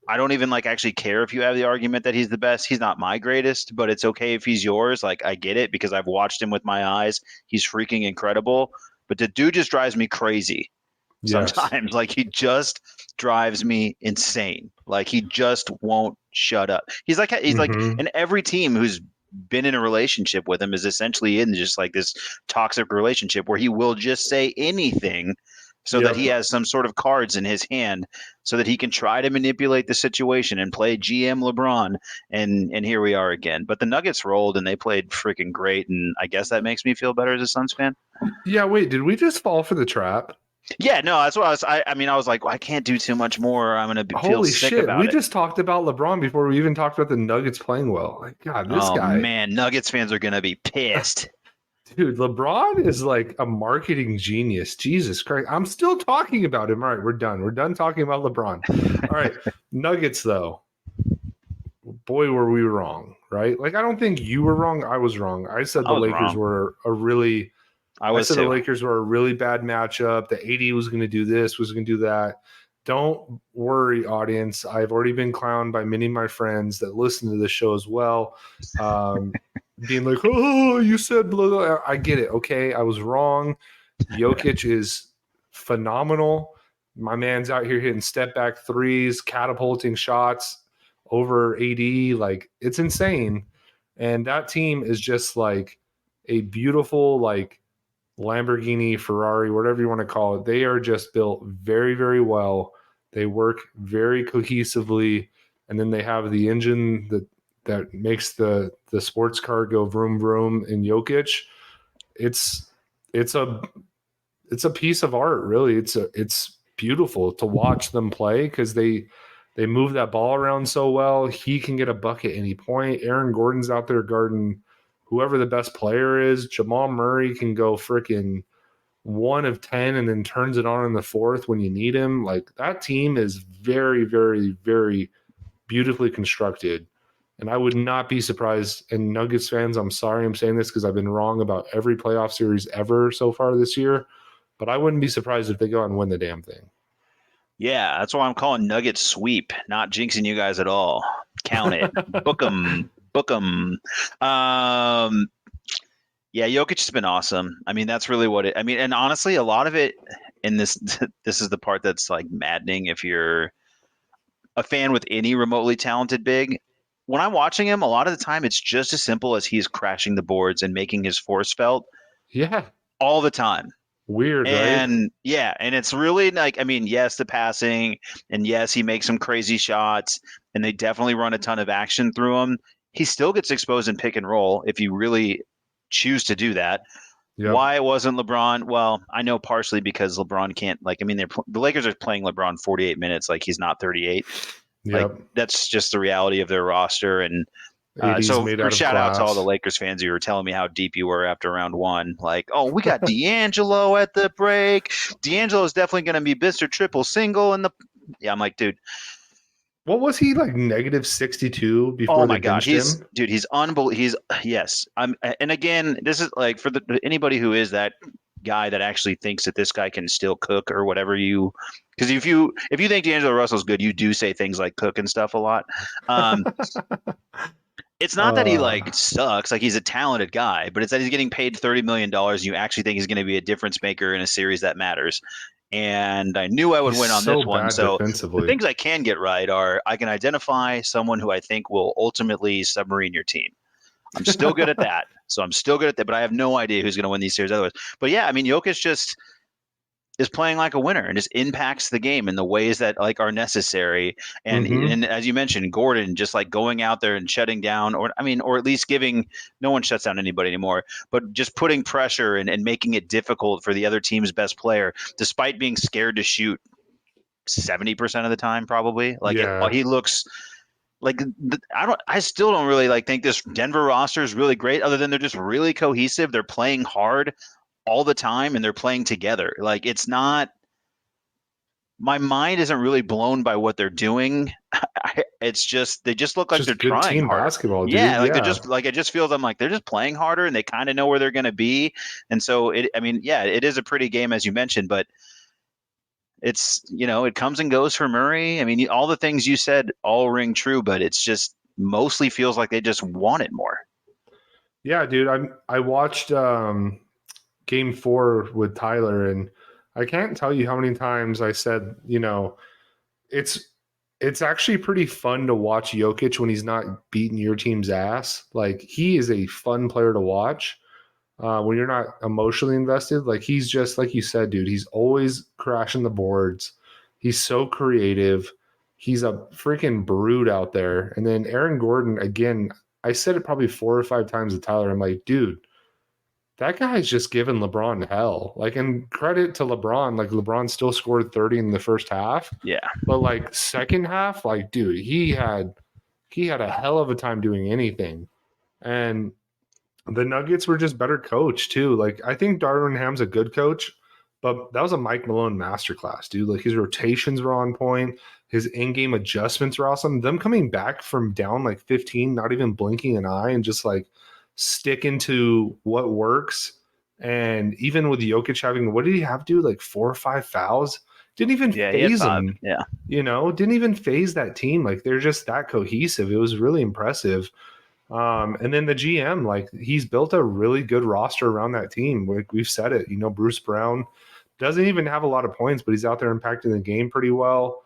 I don't even actually care if you have the argument that he's the best. He's not my greatest, but it's okay if he's yours. Like, I get it because I've watched him with my eyes. He's freaking incredible. But the dude just drives me crazy sometimes. Yes. Like, he just drives me insane. Like, he just won't shut up. He's like, and every team who's been in a relationship with him is essentially in just like this toxic relationship where he will just say anything so that he has some sort of cards in his hand so that he can try to manipulate the situation and play GM LeBron. And here we are again. But the Nuggets rolled and they played freaking great. And I guess that makes me feel better as a Suns fan. Yeah, wait, did we just fall for the trap? Yeah, no, that's what I was like, well, I can't do too much more. I'm going to feel sick about it. We just talked about LeBron before we even talked about the Nuggets playing well. Like, God, this guy. Oh, man, Nuggets fans are going to be pissed. Dude, LeBron is like a marketing genius. Jesus Christ. I'm still talking about him. All right, we're done. We're done talking about LeBron. All right, Nuggets, though. Boy, were we wrong, right? Like, I don't think you were wrong. I was wrong. I said the Lakers were a really – I said the Lakers were a really bad matchup. The AD was going to do this, was going to do that. Don't worry, audience. I've already been clowned by many of my friends that listen to this show as well. Being like, oh, you said blah, blah. I get it. Okay, I was wrong. Jokic is phenomenal. My man's out here hitting step back threes, catapulting shots over AD. Like, it's insane. And that team is just like a beautiful, like, Lamborghini, Ferrari, whatever you want to call it. They are just built very, very well. They work very cohesively. And then they have the engine that makes the sports car go vroom vroom in Jokic. It's a piece of art, really. It's beautiful to watch them play because they move that ball around so well. He can get a bucket at any point. Aaron Gordon's out there guarding whoever the best player is. Jamal Murray can go freaking 1 of 10 and then turns it on in the fourth when you need him. Like, that team is very, very, very beautifully constructed. And I would not be surprised. And Nuggets fans, I'm sorry I'm saying this because I've been wrong about every playoff series ever so far this year. But I wouldn't be surprised if they go out and win the damn thing. Yeah, that's why I'm calling Nuggets sweep, not jinxing you guys at all. Count it. Book them. Book them. Yeah, Jokic has been awesome. I mean, that's really what it – I mean, and honestly, a lot of it in this – this is the part that's like maddening if you're a fan with any remotely talented big. When I'm watching him, a lot of the time it's just as simple as he's crashing the boards and making his force felt. Yeah. All the time. Weird, and, right? Yeah, and it's really like, I mean, yes, the passing, and yes, he makes some crazy shots, and they definitely run a ton of action through him. He still gets exposed in pick and roll if you really choose to do that. Yep. Why it wasn't LeBron? Well, I know partially because LeBron can't, like, I mean, the Lakers are playing LeBron 48 minutes like he's not 38. Yep. Like, that's just the reality of their roster. And so shout out to all the Lakers fans who were telling me how deep you were after round one. Like, oh, we got D'Angelo at the break. D'Angelo is definitely going to be Mr. Triple Single. Yeah, I'm like, dude. What was he, like, negative 62 before they benched him? Dude, he's unbelievable. Yes. And again, this is like for anybody who is that guy that actually thinks that this guy can still cook or whatever because if you think D'Angelo Russell's good, you do say things like cook and stuff a lot. Um, it's not that he like uh, sucks, like he's a talented guy, but it's that he's getting paid $30 million. And you actually think he's going to be a difference maker in a series that matters. And I knew I would he's win on so this one. bad So the defensively. things I can get right are I can identify someone who I think will ultimately submarine your team. I'm still good at that. So I'm still good at that, but I have no idea who's going to win these series otherwise. But yeah, I mean, Jokic just is playing like a winner and just impacts the game in the ways that like are necessary. Hmm. And as you mentioned, Gordon just like going out there and shutting down, or at least giving. No one shuts down anybody anymore, but just putting pressure and making it difficult for the other team's best player, despite being scared to shoot 70% of the time, probably. Like Yeah, he looks like I still don't really like think this Denver roster is really great, other than they're just really cohesive. They're playing hard all the time and they're playing together. Like it's not my mind isn't really blown by what they're doing. It's just they just look it's like they're just good trying team harder. basketball, dude. Yeah, like they're Yeah, just like it just feels I'm like they're just playing harder and they kind of know where they're going to be. And so I mean, yeah, it is a pretty game as you mentioned, but it's it comes and goes for Murray. I mean, all the things you said all ring true, but it's just mostly feels like they just want it more. yeah, dude. I watched game 4 with Tyler, and I can't tell you how many times I said, it's it's actually pretty fun to watch Jokic when he's not beating your team's ass. Like he is a fun player to watch when you're not emotionally invested. Like he's just like you said, dude. He's always crashing the boards. He's so creative. He's a freaking brood out there. And then Aaron Gordon, again, I said it probably 4 or 5 times to Tyler. I'm like, dude, that guy's just giving LeBron hell. Like, and credit to LeBron, like LeBron still scored 30 in the first half, Yeah. but like second half, like, dude, he had a hell of a time doing anything. And the Nuggets were just better coached too. Like, I think Darvin Ham's a good coach, but that was a Mike Malone masterclass, dude. Like his rotations were on point, his in-game adjustments were awesome. Them coming back from down like 15, not even blinking an eye, and just like sticking to what works. And even with Jokic having, what did he have to do? Like 4 or 5 fouls? Didn't even Yeah, he had phase 5. him, Yeah. didn't even phase that team. Like they're just that cohesive. It was really impressive. And then the GM, like he's built a really good roster around that team. Like we've said it, Bruce Brown doesn't even have a lot of points, but he's out there impacting the game pretty well.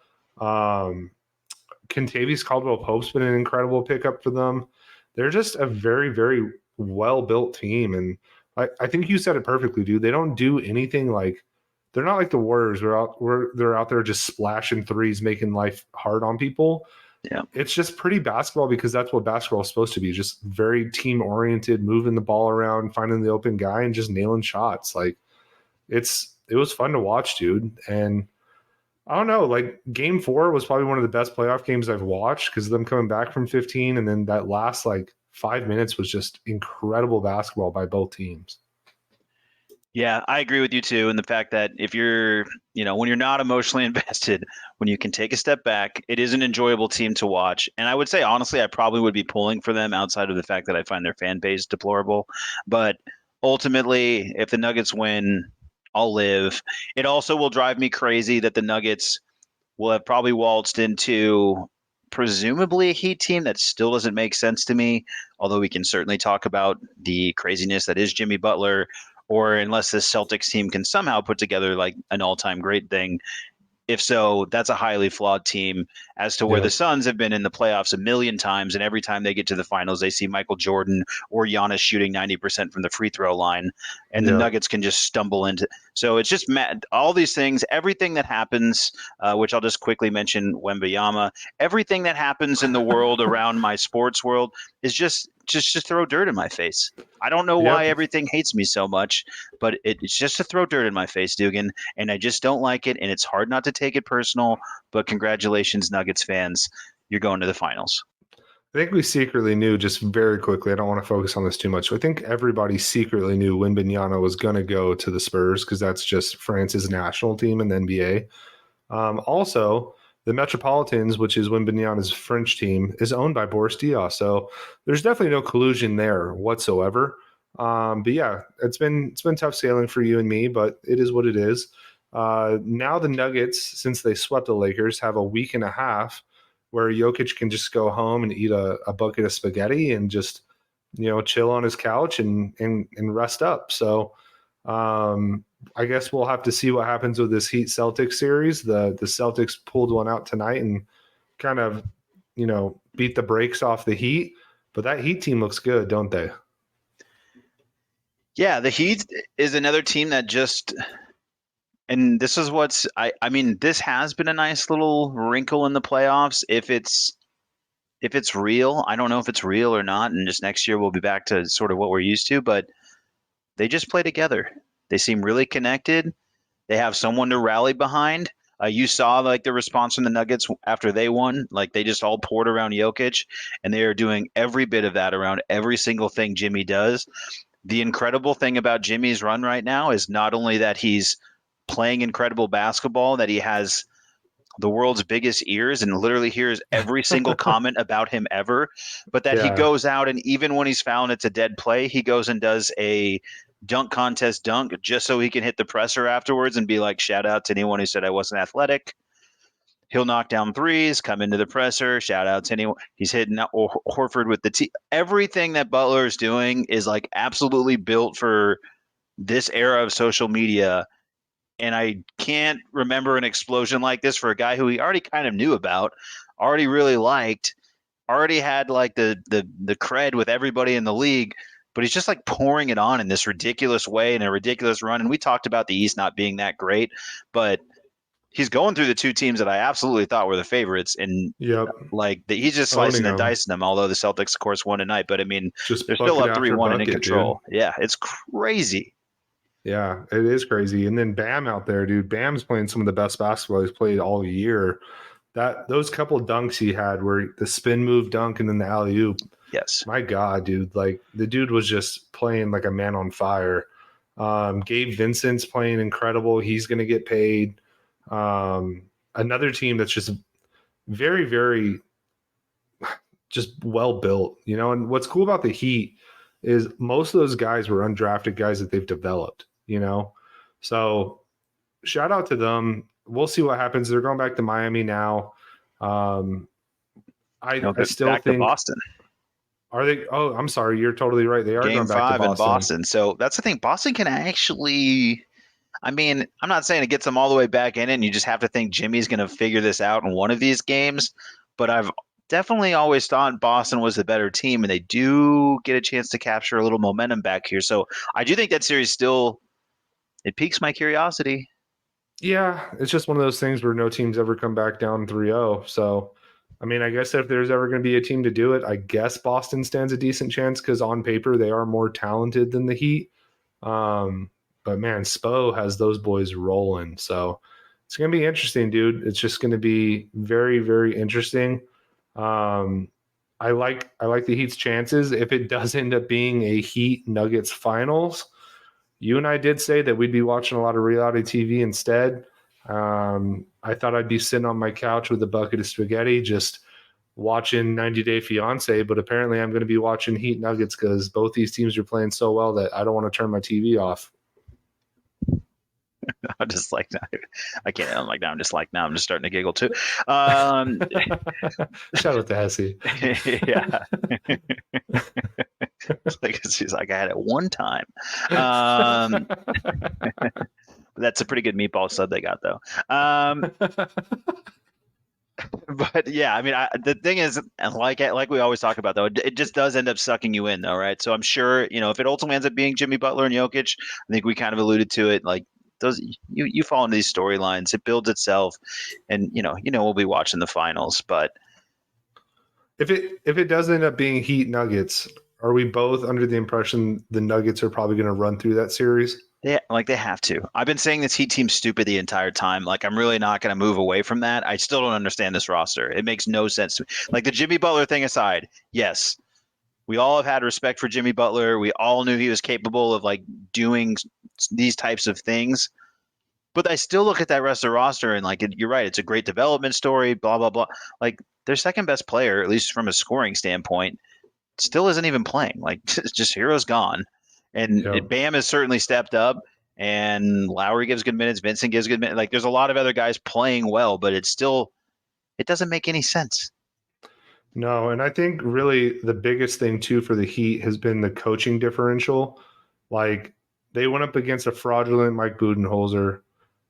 Kentavious Caldwell Pope's been an incredible pickup for them. They're just a very, very well built team. And I think you said it perfectly, dude. They don't do anything like they're not like the Warriors where they're out there just splashing threes, making life hard on people. Yeah. It's just pretty basketball because that's what basketball is supposed to be. Just very team oriented, moving the ball around, finding the open guy, and just nailing shots. Like it was fun to watch, dude. And I don't know, like game 4 was probably one of the best playoff games I've watched because of them coming back from 15. And then that last like 5 minutes was just incredible basketball by both teams. Yeah, I agree with you too. And the fact that if you're, when you're not emotionally invested, when you can take a step back, it is an enjoyable team to watch. And I would say, honestly, I probably would be pulling for them outside of the fact that I find their fan base deplorable. But ultimately, if the Nuggets win, I'll live. It also will drive me crazy that the Nuggets will have probably waltzed into presumably a Heat team that still doesn't make sense to me. Although we can certainly talk about the craziness that is Jimmy Butler, or unless this Celtics team can somehow put together like an all-time great thing. If so, that's a highly flawed team as to where the Yep. Suns have been in the playoffs a million times. And every time they get to the finals, they see Michael Jordan or Giannis shooting 90% from the free throw line. And the Yep. Nuggets can just stumble into. So it's just all these things, everything that happens, which I'll just quickly mention Wembayama, everything that happens in the world around my sports world is just to throw dirt in my face. I don't know why Yep. everything hates me so much, but it's just to throw dirt in my face, Dugan, and I just don't like it, and it's hard not to take it personal. But congratulations, Nuggets fans, you're going to the finals. I think we secretly knew, just very quickly, I don't want to focus on this too much. I think everybody secretly knew Wembanyama was going to go to the Spurs because that's just France's national team in the NBA. Also, the Metropolitans, which is Wembanyama's French team, is owned by Boris Diaw. So there's definitely no collusion there whatsoever. But yeah, it's been tough sailing for you and me, but it is what it is. Now the Nuggets, since they swept the Lakers, have a week and a half where Jokic can just go home and eat a bucket of spaghetti and just chill on his couch and rest up. So I guess we'll have to see what happens with this Heat Celtics series. The Celtics pulled one out tonight and kind of beat the brakes off the Heat, but that Heat team looks good, don't they? Yeah, the Heat is another team that just, and this is what's, I mean, this has been a nice little wrinkle in the playoffs. If it's real, I don't know if it's real or not, and just next year we'll be back to sort of what we're used to, but they just play together. They seem really connected. They have someone to rally behind. You saw like the response from the Nuggets after they won. Like they just all poured around Jokic, and they are doing every bit of that around every single thing Jimmy does. The incredible thing about Jimmy's run right now is not only that he's playing incredible basketball, that he has the world's biggest ears and literally hears every single comment about him ever, but that he Yeah. goes out and even when he's found it's a dead play, he goes and does a dunk contest dunk just so he can hit the presser afterwards and be like, shout out to anyone who said I wasn't athletic. He'll knock down threes, come into the presser, shout out to anyone. He's hitting Horford with the T. Everything that Butler is doing is like absolutely built for this era of social media, and I can't remember an explosion like this for a guy who he already kind of knew about, already really liked, already had like the cred with everybody in the league, but he's just like pouring it on in this ridiculous way in a ridiculous run. And we talked about the East not being that great, but he's going through the two teams that I absolutely thought were the favorites, and Yep. he's just Owning slicing and them. dicing them. Although the Celtics, of course, won tonight, but I mean, they're Just still bucket up after 3-1 and in bucket, dude. control. Yeah, it's crazy. Yeah, it is crazy. And then Bam out there, dude. Bam's playing some of the best basketball he's played all year. Those couple dunks he had where the spin move dunk and then the alley oop. Yes. My God, dude. Like the dude was just playing like a man on fire. Gabe Vincent's playing incredible. He's gonna get paid. Another team that's just very, very just well built, and what's cool about the Heat is most of those guys were undrafted guys that they've developed, so shout out to them. We'll see what happens. They're going back to Miami now. um I still Back to think, Boston. are they? Oh, I'm sorry, you're totally right, they are Game going back to 5 in Boston. Boston. So that's the thing. Boston can actually. I mean, I'm not saying it gets them all the way back in it, and you just have to think Jimmy's going to figure this out in one of these games. But I've definitely always thought Boston was the better team, and they do get a chance to capture a little momentum back here. So I do think that series still it piques my curiosity. Yeah, it's just one of those things where no team's ever come back down 3-0. So, I mean, I guess if there's ever going to be a team to do it, I guess Boston stands a decent chance because on paper they are more talented than the Heat. Um, but man, Spo has those boys rolling. So it's going to be interesting, dude. It's just going to be very, very interesting. Um, I like the Heat's chances. If it does end up being a Heat Nuggets finals, you and I did say that we'd be watching a lot of reality TV instead. I thought I'd be sitting on my couch with a bucket of spaghetti, just watching 90 Day Fiance, but apparently I'm going to be watching Heat Nuggets because both these teams are playing so well that I don't want to turn my TV off. I'm just like, I can't. I'm like, now I'm just like, now I'm just starting to giggle too. Um, Shout out to Hesse. yeah. It's like she's like, I had it one time. Um, that's a pretty good meatball sub they got though. But yeah, I mean, the thing is, like we always talk about though, it just does end up sucking you in though, right? So I'm sure if it ultimately ends up being Jimmy Butler and Jokic, I think we kind of alluded to it. Like those, you fall into these storylines, it builds itself, and we'll be watching the finals. But if it does end up being Heat Nuggets, are we both under the impression the Nuggets are probably going to run through that series? they have to. I've been saying this Heat team's stupid the entire time. Like I'm really not going to move away from that. I still don't understand this roster. It makes no sense to me. Like the Jimmy Butler thing aside, yes, we all have had respect for Jimmy Butler. We all knew he was capable of like doing these types of things. But I still look at that rest of the roster and like you're right, it's a great development story, blah blah blah. Like their second best player, at least from a scoring standpoint, still isn't even playing. Like just Hero's gone. And Yep. Bam has certainly stepped up, and Lowry gives good minutes. Vincent gives good minutes. Like there's a lot of other guys playing well, but it doesn't make any sense. No, and I think really the biggest thing too for the Heat has been the coaching differential. Like they went up against a fraudulent Mike Budenholzer,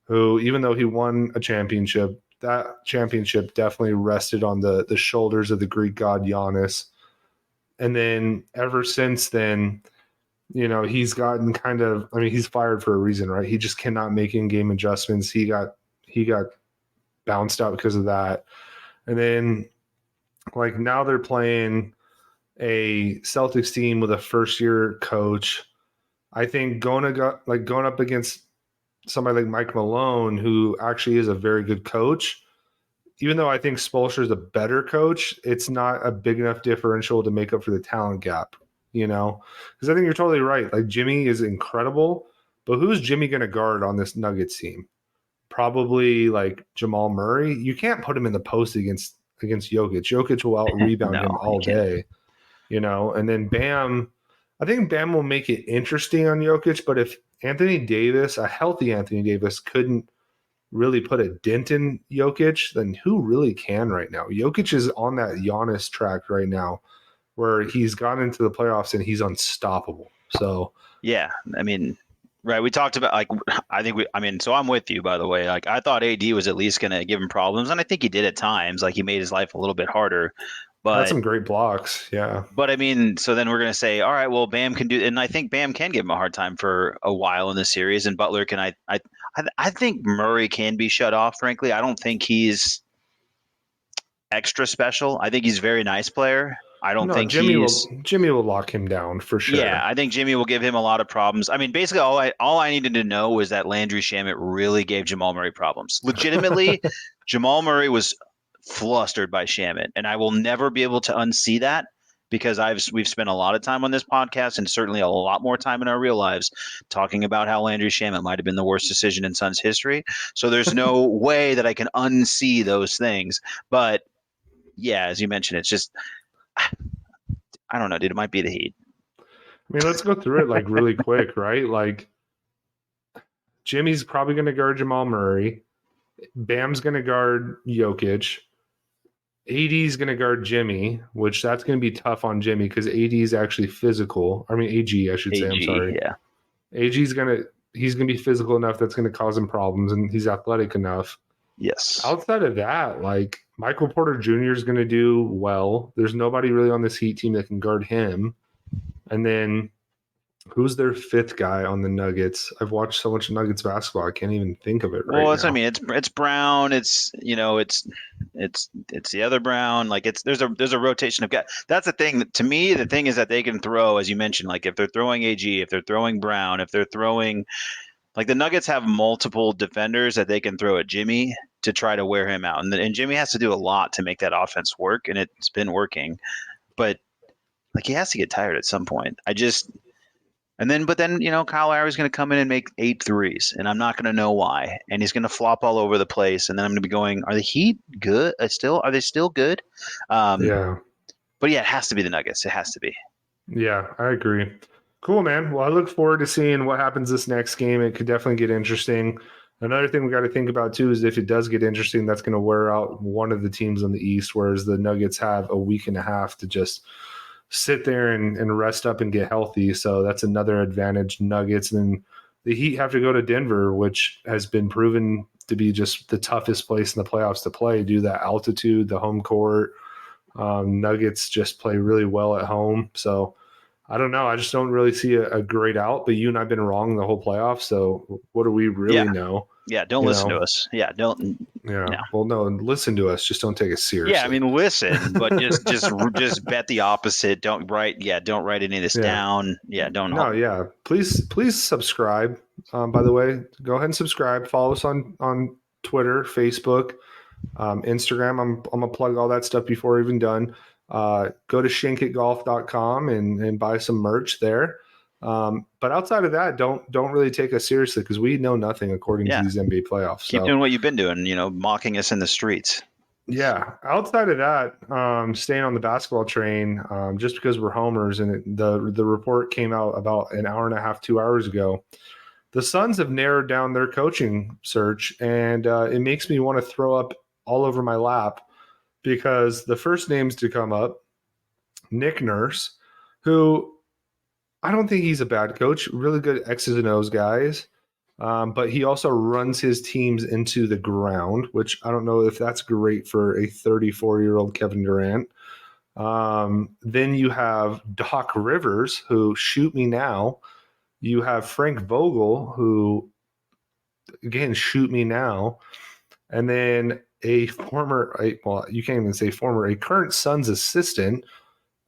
who even though he won a championship, that championship definitely rested on the shoulders of the Greek god Giannis. And then ever since then, he's gotten kind of, I mean, he's fired for a reason, right? He just cannot make in-game adjustments. He got bounced out because of that. And then like now they're playing a Celtics team with a first-year coach. I think going up against somebody like Mike Malone, who actually is a very good coach, even though I think Spoelstra is a better coach, it's not a big enough differential to make up for the talent gap, Because I think you're totally right. Like Jimmy is incredible, but who's Jimmy going to guard on this Nuggets team? Probably like Jamal Murray. You can't put him in the post against Jokic. Jokic will out rebound No, him all day, And then Bam, I think Bam will make it interesting on Jokic. But if Anthony Davis, a healthy Anthony Davis, couldn't really put a dent in Jokic, then who really can right now? Jokic is on that Giannis track right now, where he's gotten into the playoffs and he's unstoppable. So yeah, I mean, right. We talked about so I'm with you, by the way. Like I thought AD was at least going to give him problems, and I think he did at times. Like he made his life a little bit harder, had but some great blocks. Yeah. I mean, so then we're going to say, all right, well, Bam can do, and I think Bam can give him a hard time for a while in the series, and Butler can. I think Murray can be shut off. Frankly, I don't think he's extra special. I think he's a very nice player. I don't No, think Jimmy he's. will lock him down for sure. Yeah, I think Jimmy will give him a lot of problems. I mean, basically, all I needed to know was that Landry Shamet really gave Jamal Murray problems. Legitimately, Jamal Murray was flustered by Shamet, and I will never be able to unsee that because we've spent a lot of time on this podcast and certainly a lot more time in our real lives talking about how Landry Shamet might have been the worst decision in Suns history. So there's no way that I can unsee those things. But yeah, as you mentioned, it's just I don't know, dude. It might be the Heat. I mean, let's go through it like really quick, right? Like Jimmy's probably going to guard Jamal Murray. Bam's going to guard Jokic. AD's going to guard Jimmy, which that's going to be tough on Jimmy because AD is actually physical. I mean, AG, I should say. I'm sorry. Yeah. He's going to be physical enough that's going to cause him problems, and he's athletic enough. Yes. Outside of that, like Michael Porter Jr. is going to do well. There's nobody really on this Heat team that can guard him. And then who's their fifth guy on the Nuggets? I've watched so much Nuggets basketball, I can't even think of it right now. I mean, it's Brown. It's it's the other Brown. Like there's a rotation of guys. That's the thing. To me, the thing is that they can throw, as you mentioned, like if they're throwing AG, if they're throwing Brown, if they're throwing, like the Nuggets have multiple defenders that they can throw at Jimmy to try to wear him out, and Jimmy has to do a lot to make that offense work, and it's been working, but like he has to get tired at some point. But then, Kyle Lowry's going to come in and make 8 threes, and I'm not going to know why. And he's going to flop all over the place. And then I'm going to be going, are the Heat good? Are they still good? Yeah. But yeah, it has to be the Nuggets. It has to be. Yeah, I agree. Cool, man. Well, I look forward to seeing what happens this next game. It could definitely get interesting. Another thing we got to think about, too, is if it does get interesting, that's going to wear out one of the teams in the East, whereas the Nuggets have a week and a half to just sit there and rest up and get healthy. So that's another advantage. Nuggets, and then the Heat have to go to Denver, which has been proven to be just the toughest place in the playoffs to play due to that altitude, the home court. Nuggets just play really well at home. So I don't know. I just don't really see a great out, but you and I've been wrong the whole playoff. So what do we really know? Yeah. Don't listen to us. Yeah. Don't. Yeah. No. Well, no, listen to us. Just don't take it seriously. Yeah. I mean, listen, but just bet the opposite. Don't write any of this down. Yeah. Don't. No. Yeah. Please subscribe. By the way, go ahead and subscribe. Follow us on Twitter, Facebook, Instagram. I'm gonna plug all that stuff before we're even done. Go to shankitgolf.com and buy some merch there. But outside of that, don't really take us seriously because we know nothing according to these NBA playoffs. Keep doing what you've been doing, mocking us in the streets. Yeah. Outside of that, staying on the basketball train, just because we're homers, and the report came out about an hour and a half, 2 hours ago. The Suns have narrowed down their coaching search, and it makes me want to throw up all over my lap because the first names to come up, Nick Nurse, who I don't think he's a bad coach, really good X's and O's guys. But he also runs his teams into the ground, which I don't know if that's great for a 34-year-old Kevin Durant. Then you have Doc Rivers, who shoot me now. You have Frank Vogel, who, again, shoot me now. And then well, you can't even say former, a current Suns assistant.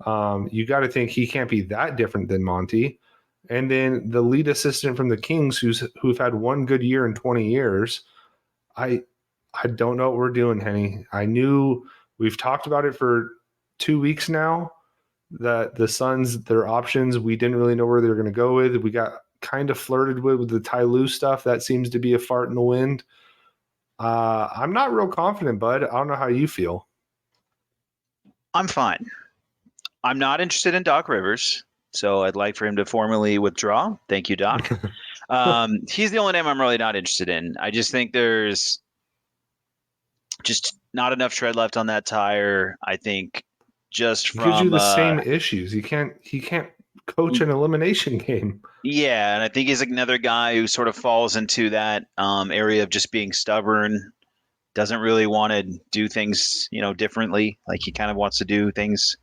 You got to think he can't be that different than Monty. And then the lead assistant from the Kings, who've had one good year in 20 years. I don't know what we're doing, Henny. I knew we've talked about it for 2 weeks now that the Suns, their options, we didn't really know where they were going to go with. We got kind of flirted with the Ty Lue stuff. That seems to be a fart in the wind. I'm not real confident, bud. I don't know how you feel. I'm fine. I'm not interested in Doc Rivers, so I'd like for him to formally withdraw. Thank you, Doc. He's the only name I'm really not interested in. I just think there's just not enough tread left on that tire. I think just It gives you from the same issues. He can't coach an elimination game. yeah, and I think he's another guy who sort of falls into that area of just being stubborn, doesn't really want to do things, differently. Like he kind of wants to do things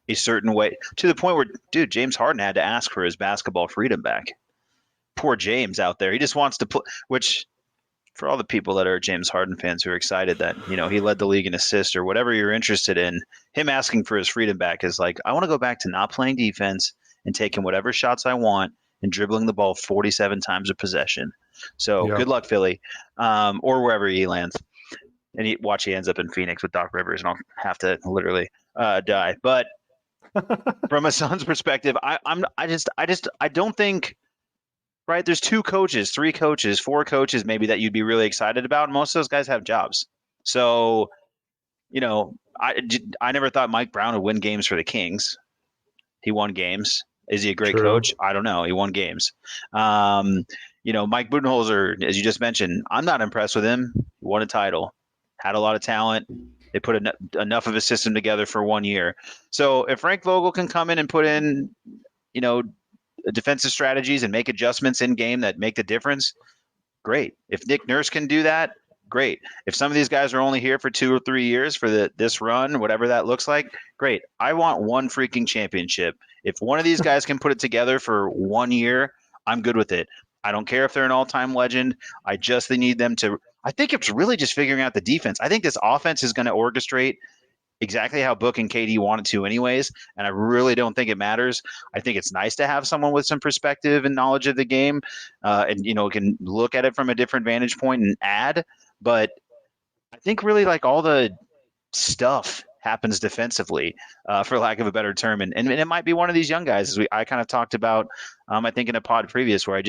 a certain way to the point where, dude, James Harden had to ask for his basketball freedom back. Poor James out there. He just wants to put, which for all the people that are James Harden fans who are excited that, he led the league in assists or whatever you're interested in, him asking for his freedom back is like, I want to go back to not playing defense and taking whatever shots I want and dribbling the ball 47 times a possession. So Yeah. good luck, Philly, or wherever he lands. And he ends up in Phoenix with Doc Rivers, and I'll have to literally die. But from a Suns perspective, I don't think, right. There's two coaches, three coaches, four coaches maybe that you'd be really excited about. And most of those guys have jobs. So, I never thought Mike Brown would win games for the Kings. He won games. Is he a great True. coach? I don't know. He won games. Mike Budenholzer, as you just mentioned, I'm not impressed with him. He won a title, had a lot of talent. They put enough of a system together for 1 year. So if Frank Vogel can come in and put in, defensive strategies and make adjustments in game that make the difference, great. If Nick Nurse can do that, great. If some of these guys are only here for 2 or 3 years for this run, whatever that looks like, great. I want one freaking championship. If one of these guys can put it together for 1 year, I'm good with it. I don't care if they're an all-time legend. I just need them to. I think it's really just figuring out the defense. I think this offense is going to orchestrate exactly how Book and KD wanted to anyways, and I really don't think it matters. I think it's nice to have someone with some perspective and knowledge of the game, and can look at it from a different vantage point and add. But I think really like all the stuff happens defensively, for lack of a better term, and it might be one of these young guys, as I kind of talked about, I think in a pod previous, where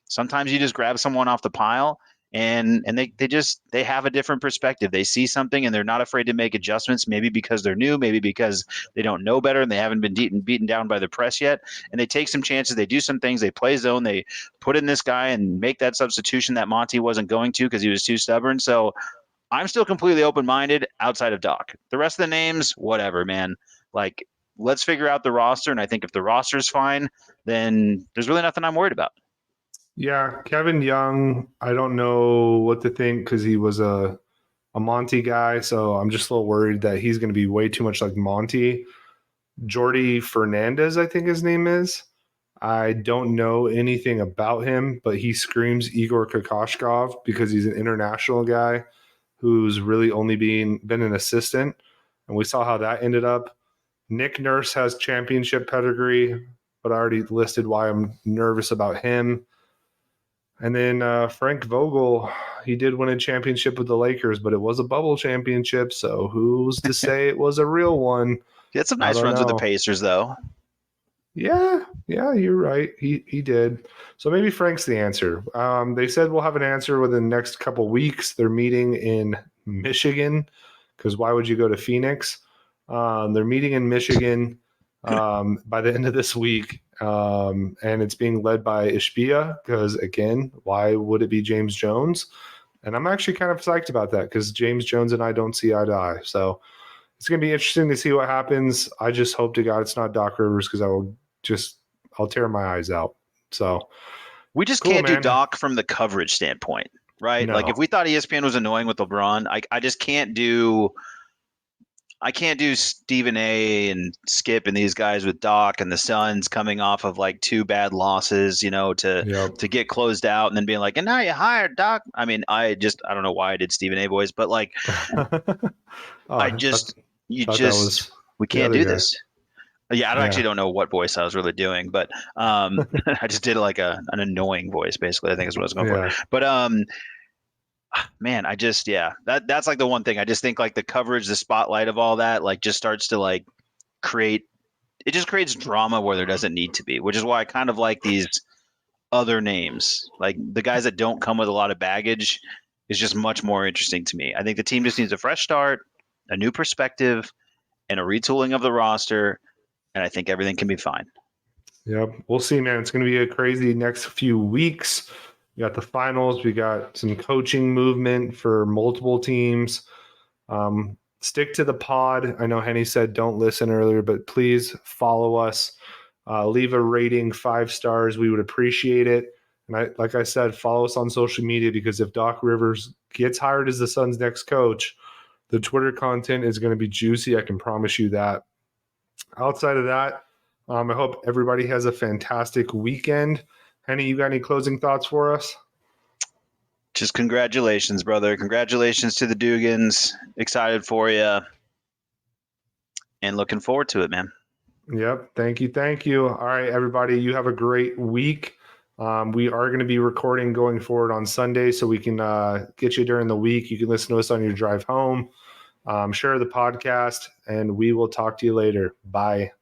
sometimes you just grab someone off the pile. And they have a different perspective. They see something and they're not afraid to make adjustments, maybe because they're new, maybe because they don't know better and they haven't been beaten down by the press yet. And they take some chances. They do some things. They play zone. They put in this guy and make that substitution that Monty wasn't going to because he was too stubborn. So I'm still completely open-minded outside of Doc. The rest of the names, whatever, man. Like, let's figure out the roster. And I think if the roster's fine, then there's really nothing I'm worried about. Yeah, Kevin Young, I don't know what to think because he was a Monty guy, so I'm just a little worried that he's going to be way too much like Monty. Jordy Fernandez, I think his name is. I don't know anything about him, but he screams Igor Kokoshkov because he's an international guy who's really only been an assistant, and we saw how that ended up. Nick Nurse has championship pedigree, but I already listed why I'm nervous about him. And then Frank Vogel, he did win a championship with the Lakers, but it was a bubble championship. So who's to say it was a real one? He had some nice runs with the Pacers, though. Yeah, you're right. He did. So maybe Frank's the answer. They said we'll have an answer within the next couple weeks. They're meeting in Michigan because why would you go to Phoenix? They're meeting in Michigan by the end of this week, and it's being led by Ishbia because, again, why would it be James Jones? And I'm actually kind of psyched about that because James Jones and I don't see eye to eye. So it's going to be interesting to see what happens. I just hope to God it's not Doc Rivers because I'll tear my eyes out. So we just cool, can't do man. Doc from the coverage standpoint, right? No. Like if we thought ESPN was annoying with LeBron, I just can't do. I can't do Stephen A. and Skip and these guys with Doc and the Suns coming off of like 2 bad losses, to get closed out and then being like, and now you hired Doc. I mean, I don't know why I did Stephen A. voice, but like, we can't do this. Yeah, I actually don't know what voice I was really doing, but I just did like an annoying voice, basically, I think is what I was going for. But man, that's like the one thing. I just think like the coverage, the spotlight of all that, like just starts to like creates drama where there doesn't need to be, which is why I kind of like these other names. Like the guys that don't come with a lot of baggage is just much more interesting to me. I think the team just needs a fresh start, a new perspective, and a retooling of the roster, and I think everything can be fine. Yep. We'll see, man. It's going to be a crazy next few weeks. We got the finals. We got some coaching movement for multiple teams. Stick to the pod. I know Henny said don't listen earlier, but please follow us. Leave a rating 5 stars. We would appreciate it. And like I said, follow us on social media because if Doc Rivers gets hired as the Suns' next coach, the Twitter content is going to be juicy. I can promise you that. Outside of that, I hope everybody has a fantastic weekend. Henny, you got any closing thoughts for us? Just congratulations, brother. Congratulations to the Dugans. Excited for you. And looking forward to it, man. Yep. Thank you. All right, everybody. You have a great week. We are going to be recording going forward on Sunday so we can get you during the week. You can listen to us on your drive home. Share the podcast, and we will talk to you later. Bye.